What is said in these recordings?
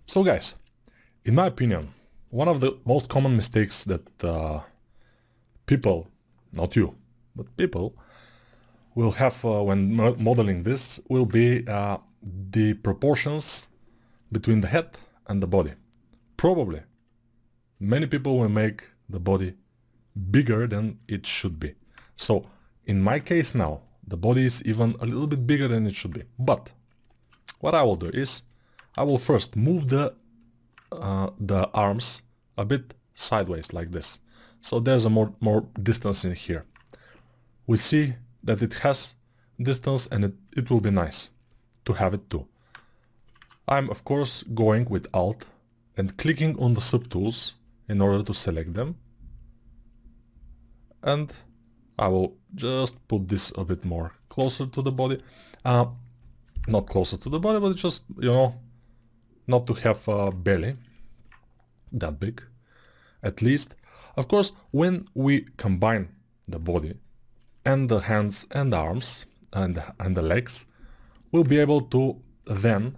So guys, in my opinion, one of the most common mistakes that people, not you, but people will have when modeling this will be the proportions between the head and the body. Probably many people will make the body bigger than it should be. So in my case now, the body is even a little bit bigger than it should be. But what I will do is I will first move the arms a bit sideways like this. So there's a more distance in here. We see that it has distance, and it will be nice to have it too. I'm of course going with Alt and clicking on the subtools in order to select them. And I will just put this a bit more closer to the body. Not closer to the body, but just, you know, not to have a belly that big, at least. Of course, when we combine the body and the hands and arms and the legs, we'll be able to then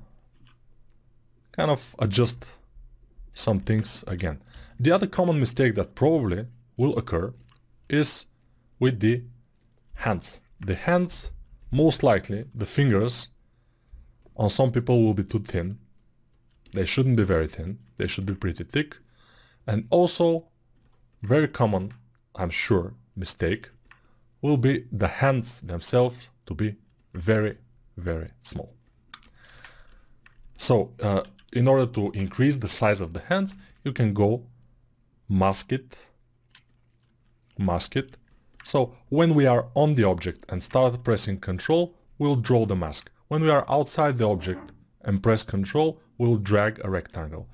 kind of adjust some things again. The other common mistake that probably will occur is with the hands. The hands, most likely, the fingers on some people will be too thin. They shouldn't be very thin. They should be pretty thick. And also, very common, I'm sure, mistake will be the hands themselves to be very, very small. So, in order to increase the size of the hands, you can go mask it. So, when we are on the object and start pressing Ctrl, we'll draw the mask. When we are outside the object and press Ctrl, we'll drag a rectangle.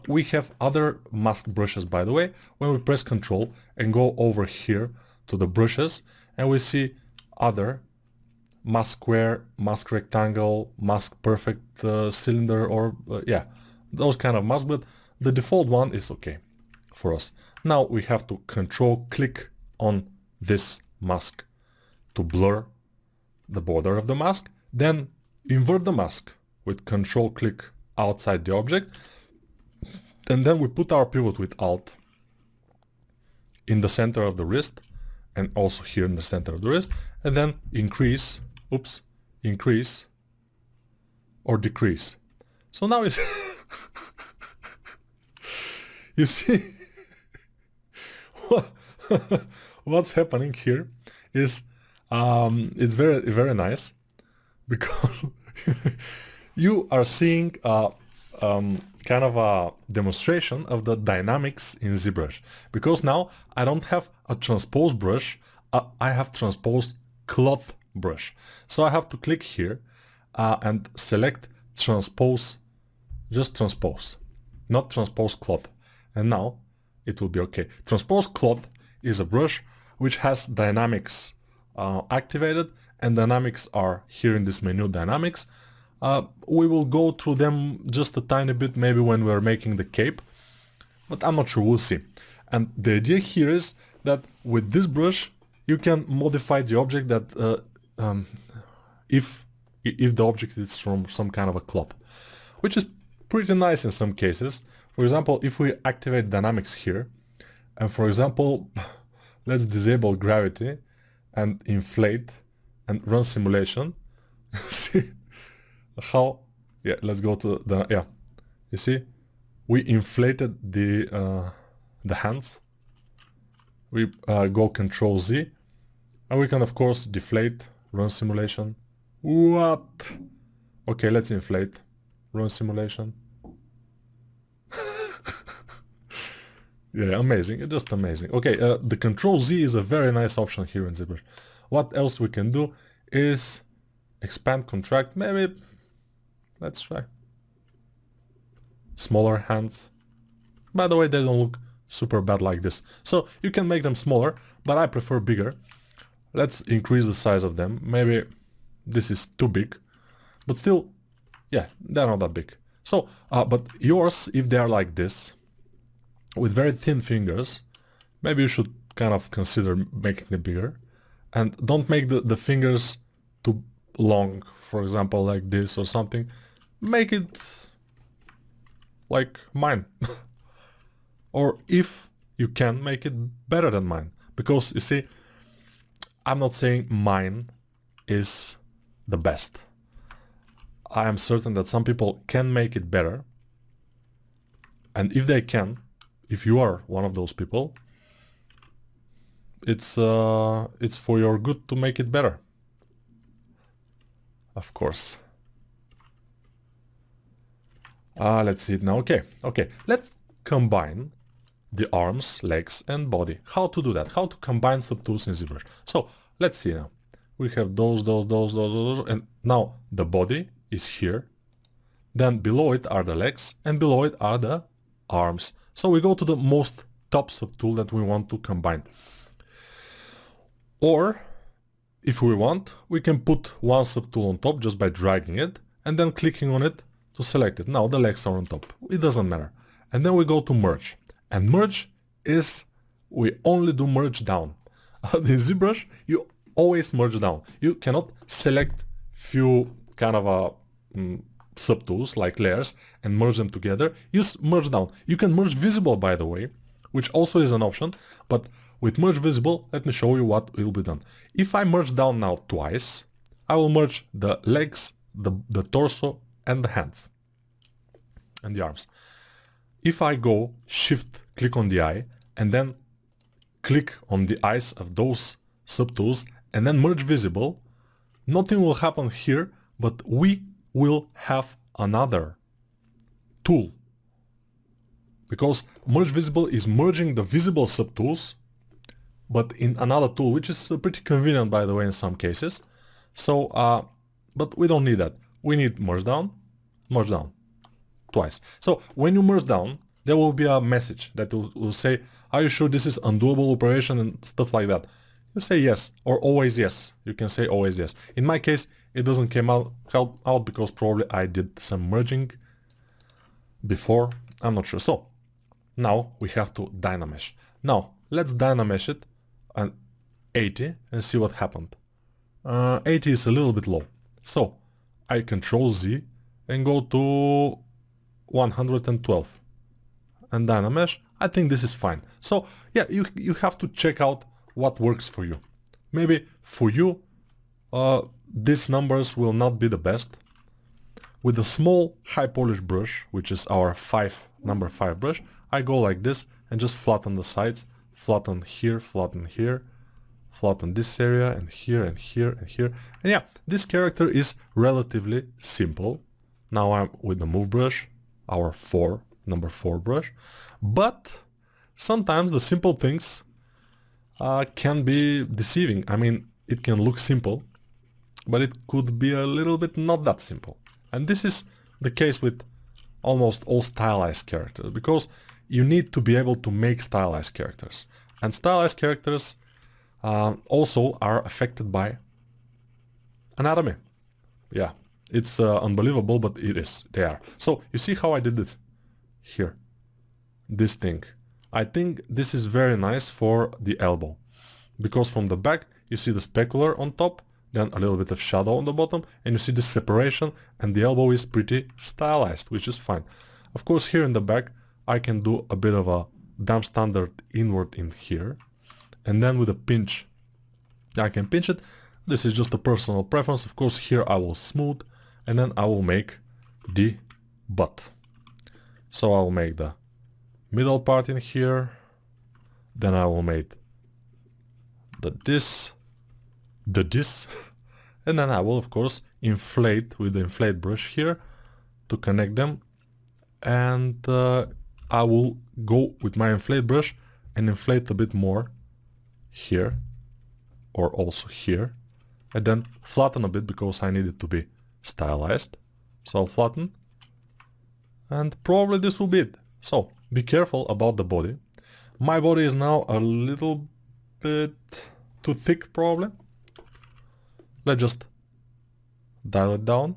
We have other mask brushes, by the way. When we press Ctrl and go over here to the brushes, and we see other mask square, mask rectangle, mask perfect cylinder, or yeah, those kind of masks, but the default one is okay for us. Now we have to Control click on this mask to blur the border of the mask, then invert the mask with Control click outside the object, and then we put our pivot with Alt in the center of the wrist and also here in the center of the wrist, and then increase or decrease. So now it's you see what's happening here is it's very, very nice, because you are seeing kind of a demonstration of the dynamics in ZBrush, because now I don't have a transpose brush, I have transpose cloth brush. So I have to click here and select transpose, just transpose, not transpose cloth, and now it will be okay. Transpose cloth is a brush which has dynamics activated, and dynamics are here in this menu, dynamics. We will go through them just a tiny bit maybe when we're making the cape, but I'm not sure, we'll see. And the idea here is that with this brush you can modify the object that if the object is from some kind of a cloth, which is pretty nice in some cases. For example, if we activate dynamics here, and for example, let's disable gravity and inflate and run simulation. See how, yeah, let's go to the, yeah, you see, we inflated the hands. We go Control Z, and we can of course deflate, run simulation. What? Okay, let's inflate, run simulation. Yeah, amazing, just amazing. Okay, the Control Z is a very nice option here in ZBrush. What else we can do is expand, contract, maybe, let's try. Smaller hands. By the way, they don't look super bad like this. So you can make them smaller, but I prefer bigger. Let's increase the size of them. Maybe this is too big, but still, yeah, they're not that big. So, but yours, if they're like this, with very thin fingers, maybe you should kind of consider making them bigger. And don't make the fingers too long, for example, like this or something. Make it like mine. Or if you can make it better than mine. Because you see, I'm not saying mine is the best. I am certain that some people can make it better. And if they can, if you are one of those people, it's for your good to make it better. Of course. Let's see it now. Okay, let's combine the arms, legs and body. How to do that? How to combine subtools in ZBrush. So let's see now. We have those, and now the body is here. Then below it are the legs and below it are the arms. So we go to the most top subtool that we want to combine. Or if we want, we can put one subtool on top just by dragging it and then clicking on it to select it. Now the legs are on top. It doesn't matter. And then we go to merge. And merge is, we only do merge down. In ZBrush, you always merge down. You cannot select few kind of subtools like layers and merge them together. Use merge down. You can merge visible, by the way, which also is an option, but with merge visible, let me show you what will be done. If I merge down now twice, I will merge the legs, the torso and the hands and the arms. If I go shift, click on the eye and then click on the eyes of those subtools and then merge visible, nothing will happen here, but we will have another tool. Because merge visible is merging the visible subtools, but in another tool, which is pretty convenient, by the way, in some cases. So, but we don't need that. We need merge down twice. So when you merge down, there will be a message that will say, are you sure this is undoable operation and stuff like that? You say yes, or always yes. You can say always yes. In my case, it doesn't come out because probably I did some merging before. I'm not sure. So now we have to Dynamesh. Now let's Dynamesh it on 80 and see what happened. 80 is a little bit low. So I Control Z and go to 112 and Dynamesh. I think this is fine. So yeah, you have to check out what works for you. Maybe for you, these numbers will not be the best. With a small high polish brush, which is our number 5 brush, I go like this and just flatten the sides, flatten here, flatten here, flatten this area and here and here and here. And yeah, this character is relatively simple. Now I'm with the move brush, our number 4 brush, but sometimes the simple things can be deceiving. I mean, it can look simple, but it could be a little bit not that simple. And this is the case with almost all stylized characters, because you need to be able to make stylized characters. And stylized characters also are affected by anatomy. Yeah, it's unbelievable, but it is. They are. So you see how I did this here, this thing. I think this is very nice for the elbow, because from the back you see the specular on top, then a little bit of shadow on the bottom, and you see the separation, and the elbow is pretty stylized, which is fine. Of course, here in the back I can do a bit of a damp standard inward in here, and then with a pinch I can pinch it. This is just a personal preference. Of course, here I will smooth, and then I will make the butt. So I will make the middle part in here, then I will make the this, and then I will of course inflate with the inflate brush here to connect them, and I will go with my inflate brush and inflate a bit more here or also here, and then flatten a bit because I need it to be stylized. So I'll flatten, and probably this will be it. So be careful about the body. My body is now a little bit too thick probably. Let's just dial it down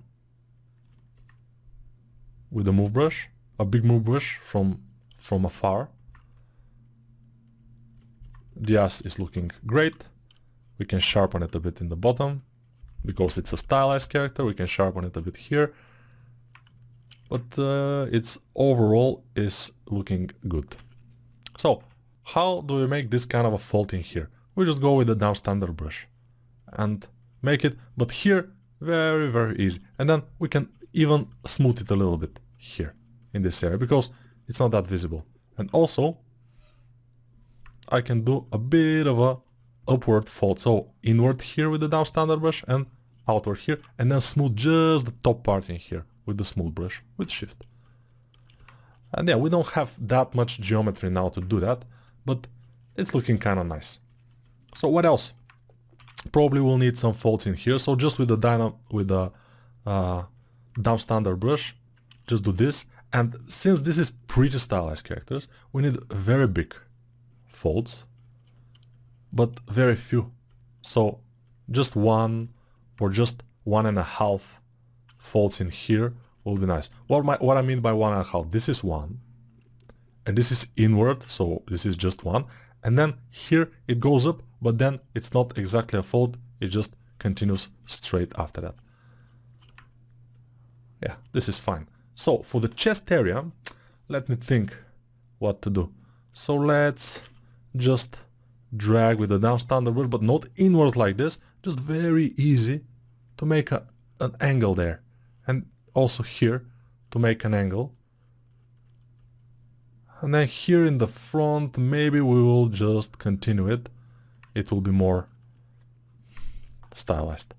with a move brush, a big move brush from afar. The ass is looking great. We can sharpen it a bit in the bottom because it's a stylized character. We can sharpen it a bit here. but it's overall is looking good. So how do we make this kind of a fold in here? We just go with the down standard brush and make it, but here very easy. And then we can even smooth it a little bit here in this area because it's not that visible. And also I can do a bit of a upward fold, so inward here with the down standard brush and outward here, and then smooth just the top part in here with the smooth brush with shift. And yeah, we don't have that much geometry now to do that, but it's looking kind of nice. So what else? Probably we'll need some folds in here, so just with the down standard brush, just do this. And since this is pretty stylized characters, we need very big folds, but very few. So just one or just 1.5 folds in here will be nice. What I mean by 1.5, this is one, and this is inward, so this is just one, and then here it goes up, but then it's not exactly a fold, it just continues straight after that. Yeah, this is fine. So for the chest area, let me think what to do. So let's just drag with the down standard brush, but not inward like this, just very easy to make an angle there, and also here to make an angle. And then here in the front, maybe we will just continue it. It will be more stylized.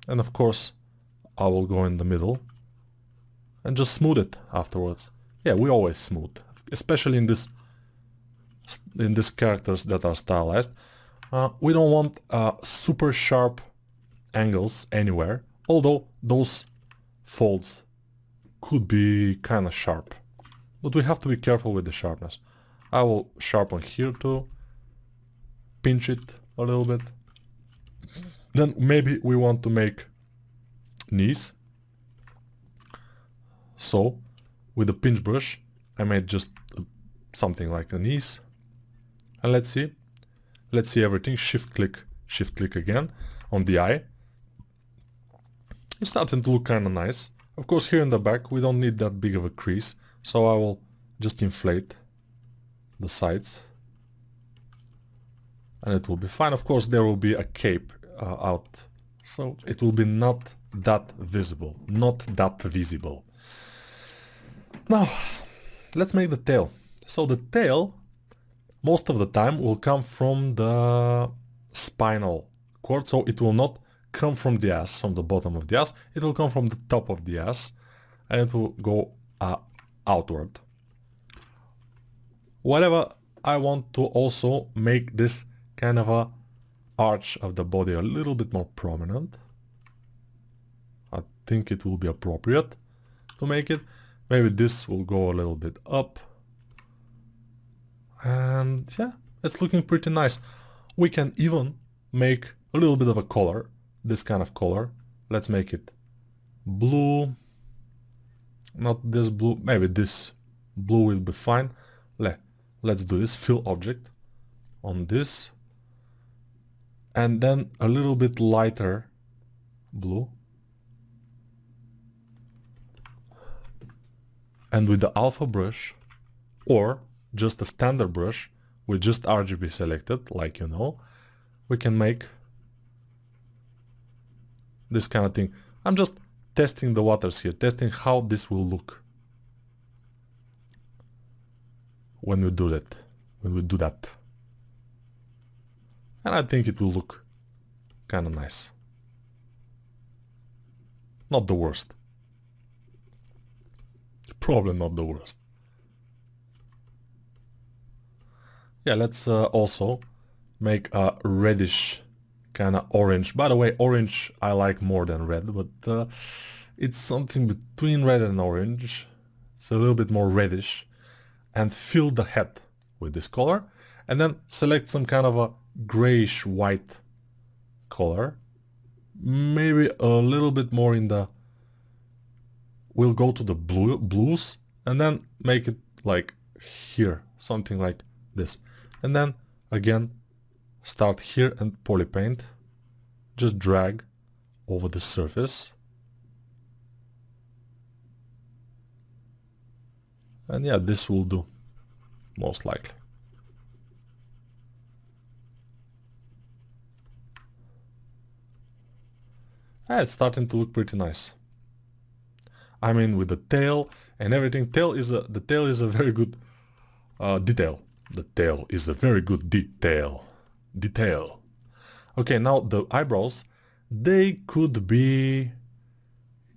And of course, I will go in the middle and just smooth it afterwards. Yeah, we always smooth, especially in these characters that are stylized. We don't want super sharp angles anywhere, although those folds could be kind of sharp, but we have to be careful with the sharpness. I will sharpen here to pinch it a little bit. Then maybe we want to make knees. So with the pinch brush I made just something like a knees. And let's see everything. Shift click again on the eye. It's starting to look kind of nice. Of course, here in the back we don't need that big of a crease, so I will just inflate the sides and it will be fine. Of course, there will be a cape out, so it will be not that visible. Now let's make the tail. So the tail most of the time will come from the spinal cord, so it will not come from the ass, from the bottom of the ass, it will come from the top of the ass and it will go outward. Whatever, I want to also make this kind of a arch of the body a little bit more prominent. I think it will be appropriate to make it. Maybe this will go a little bit up. And yeah, it's looking pretty nice. We can even make a little bit of a color, this kind of color. Let's make it blue. Not this blue, maybe this blue will be fine. Let's do this, fill object on this. And then a little bit lighter blue. And with the alpha brush, or just a standard brush with just RGB selected, like you know, we can make this kind of thing. I'm just testing the waters here, testing how this will look when we do that. And I think it will look kind of nice. Not the worst. Probably not the worst. Yeah, let's also make a reddish kind of orange. By the way, orange I like more than red, but it's something between red and orange. It's a little bit more reddish. And fill the head with this color. And then select some kind of a grayish white color. Maybe a little bit more in the... We'll go to the blues and then make it like here, something like this. And then again, start here and poly paint. Just drag over the surface. And yeah, this will do, most likely. Yeah, it's starting to look pretty nice. I mean, with the tail and everything, the tail is a very good detail. The tail is a very good detail. Okay, now the eyebrows, they could be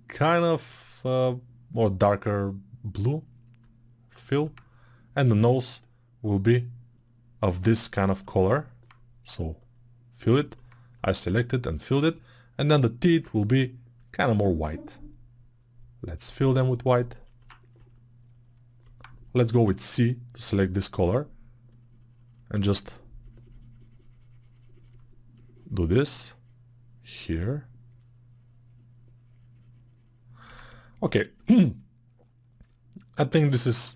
kind of more darker blue fill, and the nose will be of this kind of color. So fill it, I selected and filled it, and then the teeth will be kind of more white. Let's fill them with white. Let's go with C to select this color and just do this here. Okay, I think this is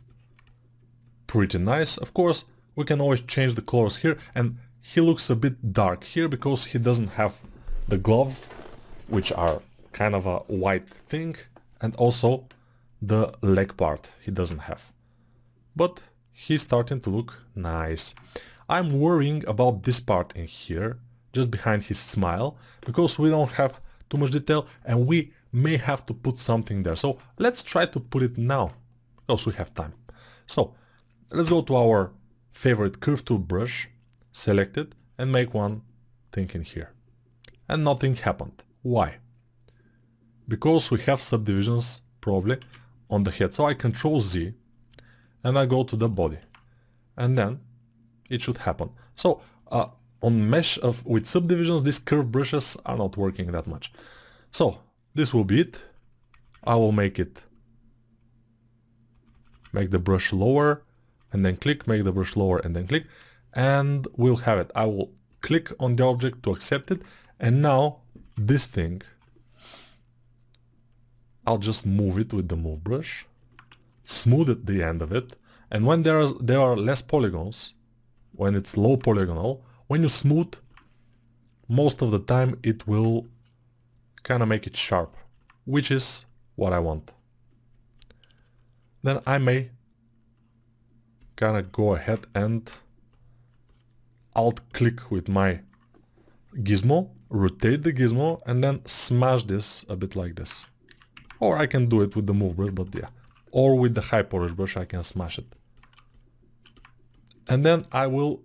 pretty nice. Of course, we can always change the colors here, and he looks a bit dark here because he doesn't have the gloves, which are kind of a white thing, and also the leg part he doesn't have. But he's starting to look nice. I'm worrying about this part in here, just behind his smile, because we don't have too much detail and we may have to put something there. So let's try to put it now, because we have time. So let's go to our favorite curve tool brush, select it, and make one thing in here. And nothing happened. Why? Because we have subdivisions probably on the head. So I Control Z and I go to the body, and then it should happen. So on mesh with subdivisions, these curve brushes are not working that much. So this will be it. I will make the brush lower and then click, make the brush lower and then click, and we'll have it. I will click on the object to accept it, and now this thing, I'll just move it with the move brush, smooth at the end of it, and when there are less polygons, when it's low polygonal, when you smooth, most of the time it will kind of make it sharp, which is what I want. Then I may kind of go ahead and alt click with my gizmo, rotate the gizmo, and then smash this a bit like this. Or I can do it with the move brush, but yeah. Or with the high polish brush I can smash it. And then I will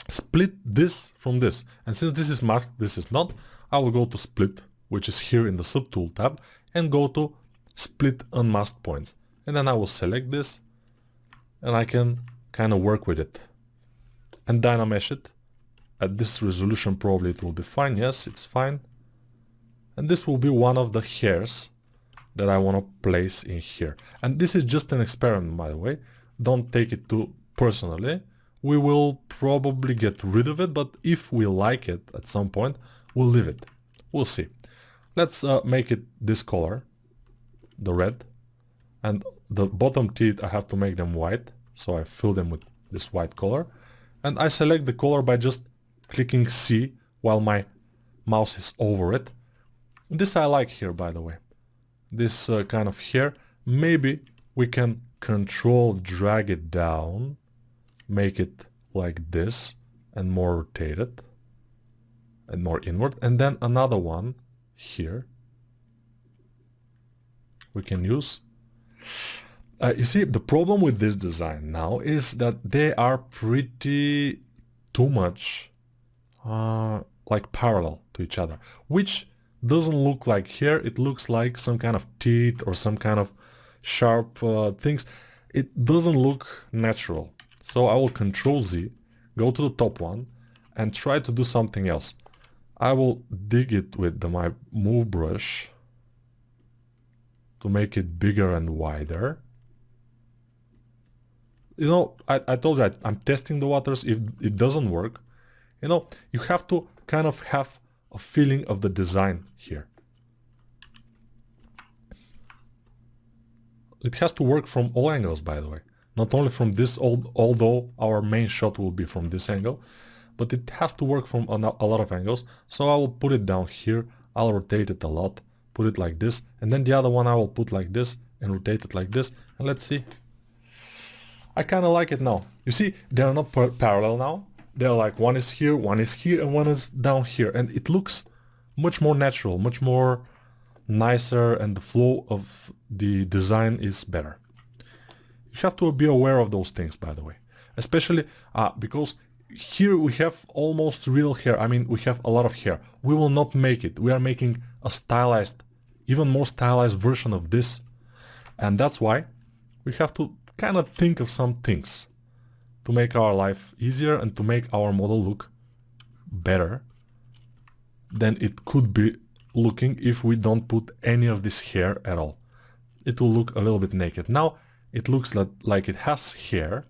split this from this. And since this is masked, this is not, I will go to split, which is here in the subtool tab, and go to split unmasked points. And then I will select this, and I can kind of work with it. And dynamesh it. At this resolution probably it will be fine. Yes, it's fine. And this will be one of the hairs that I want to place in here. And this is just an experiment, by the way. Don't take it too personally. We will probably get rid of it, but if we like it at some point, we'll leave it. We'll see. Let's make it this color, the red. And the bottom teeth, I have to make them white. So I fill them with this white color. And I select the color by just clicking C while my mouse is over it. This I like here, by the way. This kind of hair. Maybe we can control drag it down, make it like this, and more rotated, and more inward. And then another one here we can use. You see, the problem with this design now is that they are pretty too much like parallel to each other, which doesn't look like hair. It looks like some kind of teeth or some kind of sharp things. It doesn't look natural. So I will Control Z, go to the top one, and try to do something else. I will dig it with my move brush to make it bigger and wider. You know, I told you I'm testing the waters. If it doesn't work, you know, you have to kind of have a feeling of the design here. It has to work from all angles, by the way. Not only from this, although our main shot will be from this angle, but it has to work from a lot of angles. So I will put it down here, I'll rotate it a lot, put it like this, and then the other one I will put like this and rotate it like this, and let's see I kind of like it now. You see, they're not parallel now. They're like one is here, and one is down here. And it looks much more natural, much more nicer, and the flow of the design is better. You have to be aware of those things, by the way. Especially because here we have almost real hair. I mean, we have a lot of hair. We will not make it. We are making a stylized, even more stylized version of this. And that's why we have to kind of think of some things to make our life easier and to make our model look better than it could be looking if we don't put any of this hair at all. It will look a little bit naked. Now it looks like it has hair,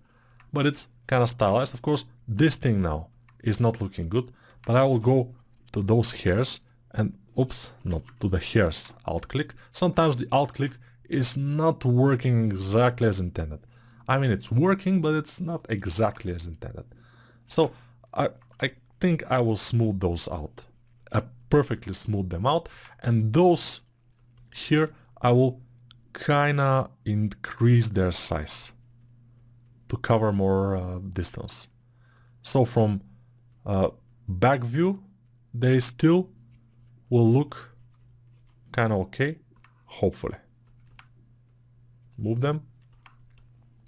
but it's kind of stylized. Of course, this thing now is not looking good, but I will go to those hairs and, oops, not to the hairs, alt click. Sometimes the alt click is not working exactly as intended. I mean, it's working, but it's not exactly as intended. So I think I will smooth those out. I perfectly smooth them out, and those here I will kinda increase their size to cover more distance. So from back view, they still will look kinda okay, hopefully. Move them.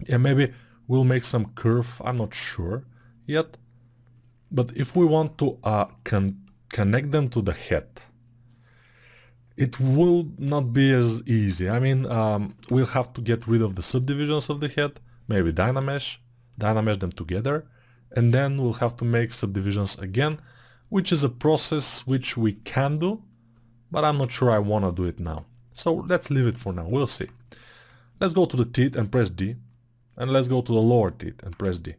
Yeah, maybe we'll make some curve, I'm not sure yet. But if we want to connect them to the head, it will not be as easy. I mean, we'll have to get rid of the subdivisions of the head, maybe Dynamesh them together, and then we'll have to make subdivisions again, which is a process which we can do, but I'm not sure I want to do it now. So let's leave it for now, we'll see. Let's go to the teeth and press D, and let's go to the lower teeth and press D.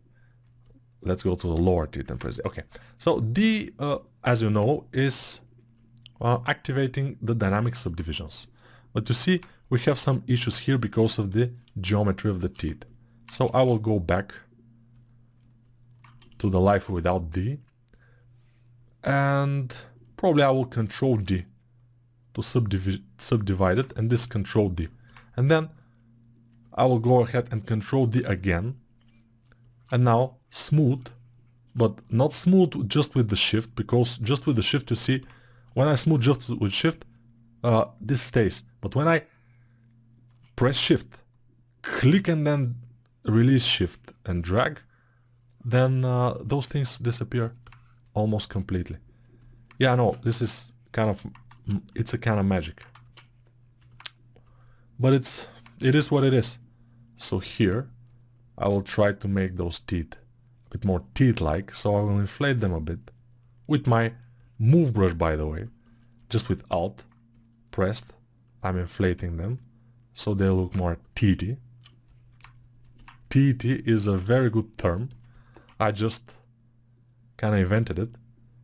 Let's go to the lower teeth and press D. Okay, so D, as you know, is activating the dynamic subdivisions. But you see, we have some issues here because of the geometry of the teeth. So I will go back to the life without D, and probably I will Control D to subdivide it, and this Control D. And then I will go ahead and Control D again, and now smooth, but not smooth just with the shift, because just with the shift, you see, when I smooth just with shift, this stays. But when I press shift, click and then release shift and drag, then those things disappear almost completely. Yeah, no, this is kind of, it's a kind of magic. But it is what it is. So here, I will try to make those teeth a bit more teeth-like, so I will inflate them a bit with my move brush, by the way. Just with Alt pressed, I'm inflating them so they look more teethy. Teethy is a very good term. I just kind of invented it,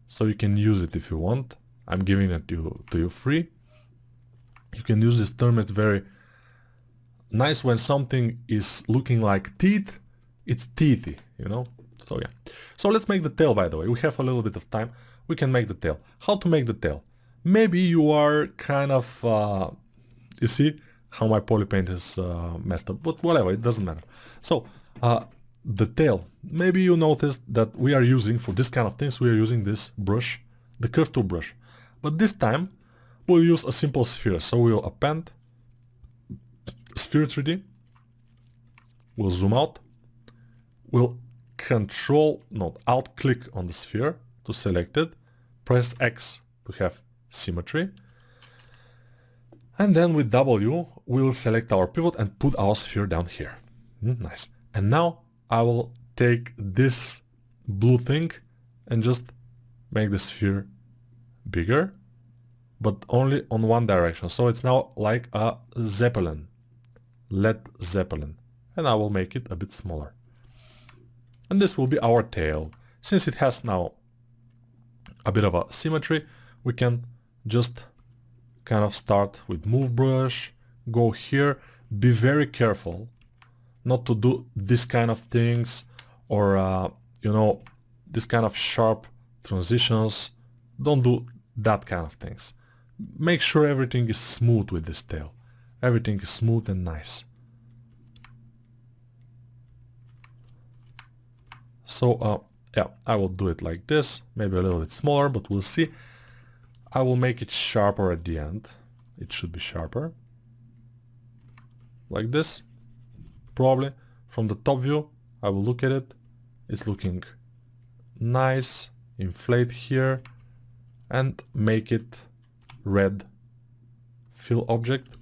so you can use it if you want. I'm giving it to you free. You can use this term. It's very nice when something is looking like teeth. It's teethy, you know. So yeah. So let's make the tail, by the way. We have a little bit of time. We can make the tail. How to make the tail? Maybe you are kind of, you see how my polypaint is messed up, but whatever, it doesn't matter. So the tail, maybe you noticed that we are using, for this kind of things, we are using this brush, the curve tool brush. But this time we'll use a simple sphere. So we'll append sphere 3D, we'll zoom out, we'll Alt click on the sphere to select it, press X to have symmetry, and then with W we'll select our pivot and put our sphere down here. Nice. And now I will take this blue thing and just make the sphere bigger, but only on one direction. So it's now like a Zeppelin, Led Zeppelin, and I will make it a bit smaller. And this will be our tail. Since it has now a bit of a symmetry, we can just kind of start with move brush, go here, be very careful not to do this kind of things, or you know, this kind of sharp transitions. Don't do that kind of things. Make sure everything is smooth with this tail. Everything is smooth and nice. So yeah, I will do it like this, maybe a little bit smaller, but we'll see. I will make it sharper at the end. It should be sharper. Like this. Probably from the top view, I will look at it. It's looking nice. Inflate here and make it red fill object.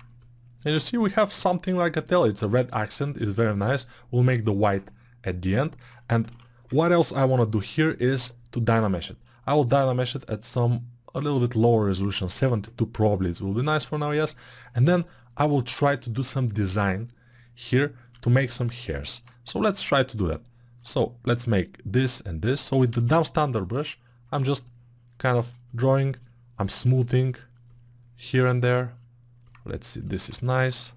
And you see we have something like a tail. It's a red accent. It's very nice. We'll make the white at the end. And what else I want to do here is to dynamesh it. I will dynamesh it at a little bit lower resolution, 72 probably. It will be nice for now, yes. And then I will try to do some design here to make some hairs. So let's try to do that. So let's make this and this. So with the down standard brush, I'm just kind of drawing, I'm smoothing here and there. Let's see, this is nice.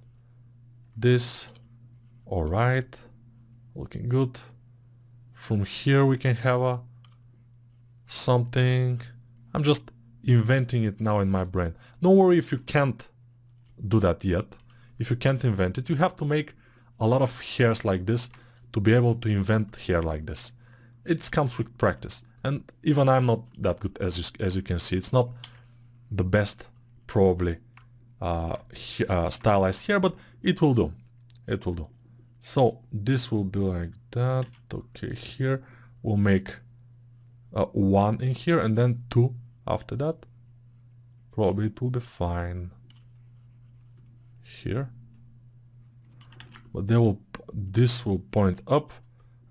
This, all right, looking good. From here we can have something. I'm just inventing it now in my brain. Don't worry if you can't do that yet. If you can't invent it, you have to make a lot of hairs like this to be able to invent hair like this. It comes with practice. And even I'm not that good, as you can see. It's not the best, probably, stylized hair, but it will do. It will do. So this will be like that. Okay, here we'll make 1 in here and then 2 after that. Probably it will be fine here. But this will point up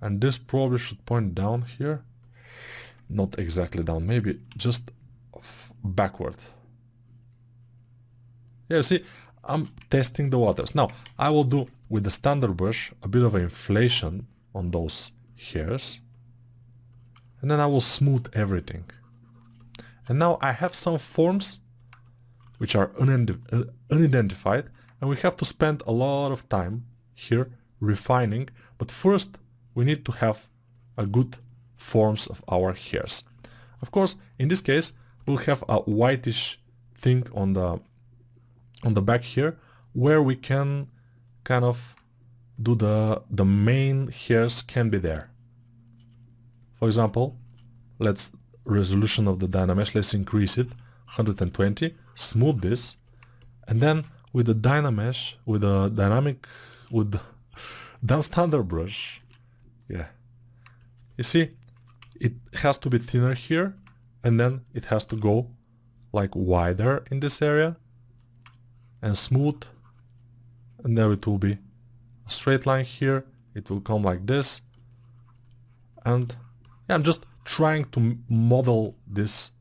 and this probably should point down here. Not exactly down, maybe just backward. Yeah, see, I'm testing the waters. Now, I will do with the standard brush a bit of an inflation on those hairs. And then I will smooth everything. And now I have some forms which are unidentified, and we have to spend a lot of time here refining. But first, we need to have a good forms of our hairs. Of course, in this case, we'll have a whitish thing on the back here, where we can kind of do the main hairs can be there. For example, let's resolution of the Dynamesh, let's increase it 120, smooth this, and then with the Dynamesh, with the down standard brush, yeah, you see, it has to be thinner here, and then it has to go like wider in this area, and smooth, and there it will be a straight line here, it will come like this, and yeah, I'm just trying to model this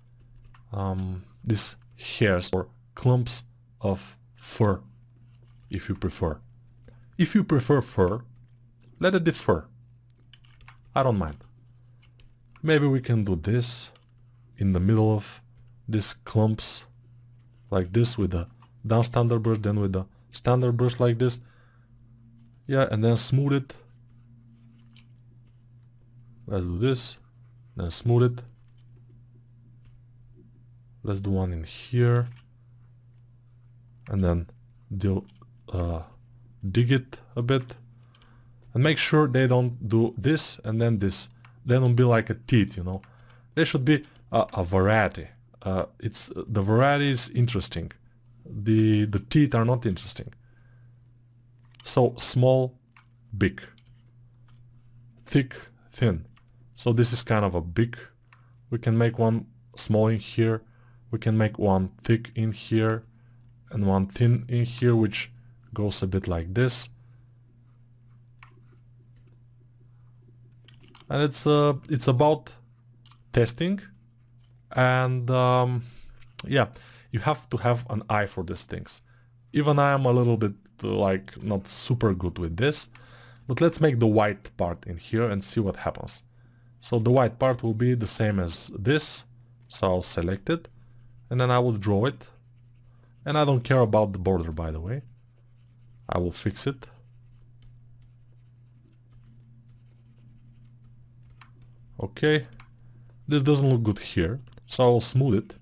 these hairs or clumps of fur, if you prefer. If you prefer fur, let it be fur. I don't mind. Maybe we can do this in the middle of these clumps, like this with the down standard brush, then with the standard brush like this. Yeah, and then smooth it. Let's do this, then smooth it. Let's do one in here, and then dig it a bit, and make sure they don't do this and then this. They don't be like a teeth, you know. There should be a variety. The variety is interesting. The teeth are not interesting. So small, big, thick, thin. So this is kind of a big. We can make one small in here. We can make one thick in here and one thin in here, which goes a bit like this. And it's about testing, and yeah, you have to have an eye for these things. Even I am a little bit like not super good with this, but let's make the white part in here and see what happens. So the white part will be the same as this, so I'll select it, and then I will draw it, and I don't care about the border, by the way. I will fix it. Okay, this doesn't look good here, so I'll smooth it,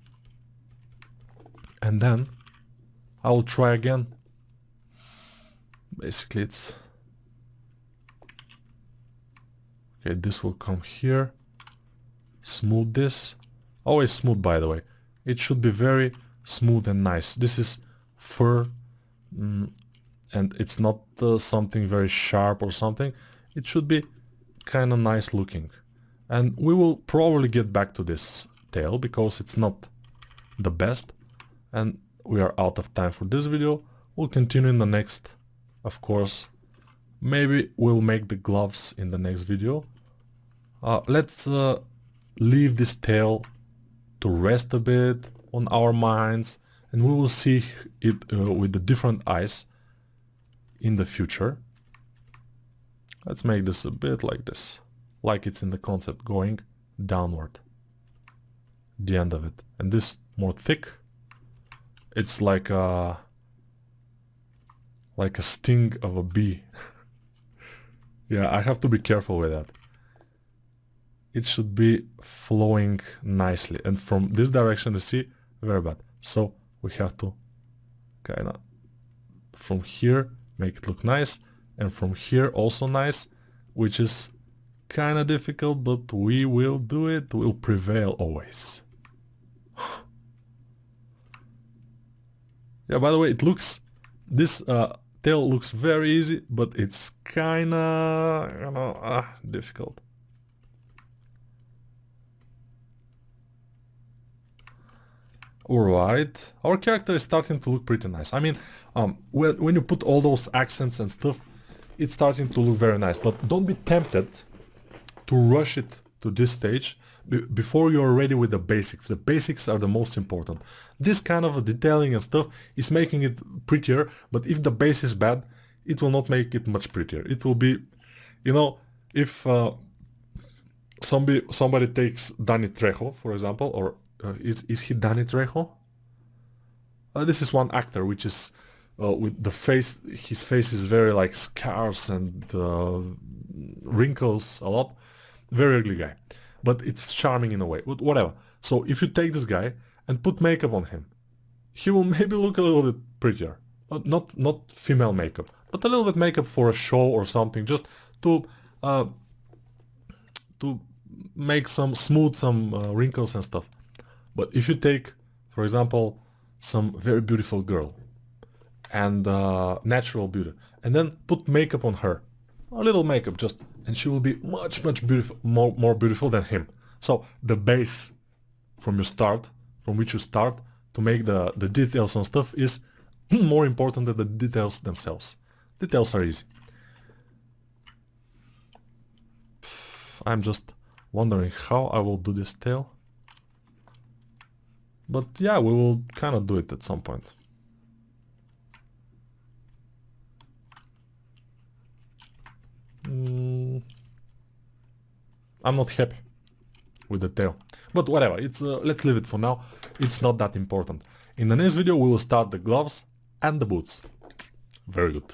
and then I will try again. Basically it's Okay, this will come here. Smooth this. Always smooth, by the way. It should be very smooth and nice. This is fur, and it's not something very sharp or something. It should be kind of nice looking. And we will probably get back to this tail because it's not the best. And we are out of time for this video. We'll continue in the next, of course. Maybe we'll make the gloves in the next video. Let's leave this tail to rest a bit on our minds, and we will see it with the different eyes in the future. Let's make this a bit like this, like it's in the concept, going downward, the end of it. And this more thick, it's like a sting of a bee. Yeah, I have to be careful with that. It should be flowing nicely, and from this direction you see, very bad. So we have to kind of from here make it look nice, and from here also nice, which is kind of difficult, but we will do it. We'll prevail always. Yeah, by the way, it looks, this tail looks very easy, but it's kind of, you know, difficult. Alright, our character is starting to look pretty nice. I mean, when you put all those accents and stuff, it's starting to look very nice. But don't be tempted to rush it to this stage before you're ready with the basics. The basics are the most important. This kind of detailing and stuff is making it prettier, but if the base is bad, it will not make it much prettier. It will be, you know, if somebody takes Danny Trejo, for example, or is he Danny Trejo? This is one actor which is with the face, his face is very like scars and wrinkles a lot. Very ugly guy, but it's charming in a way, whatever. So if you take this guy and put makeup on him, he will maybe look a little bit prettier. Not female makeup, but a little bit makeup for a show or something, just to make some smooth some wrinkles and stuff. But if you take, for example, some very beautiful girl and natural beauty, and then put makeup on her, a little makeup just, and she will be much beautiful, more beautiful than him. So the base from which you start to make the details and stuff is more important than the details themselves. Details are easy. I'm just wondering how I will do this tail. But yeah, we will kind of do it at some point. I'm not happy with the tail, but whatever, it's let's leave it for now. It's not that important. In the next video we will start the gloves and the boots. Very good.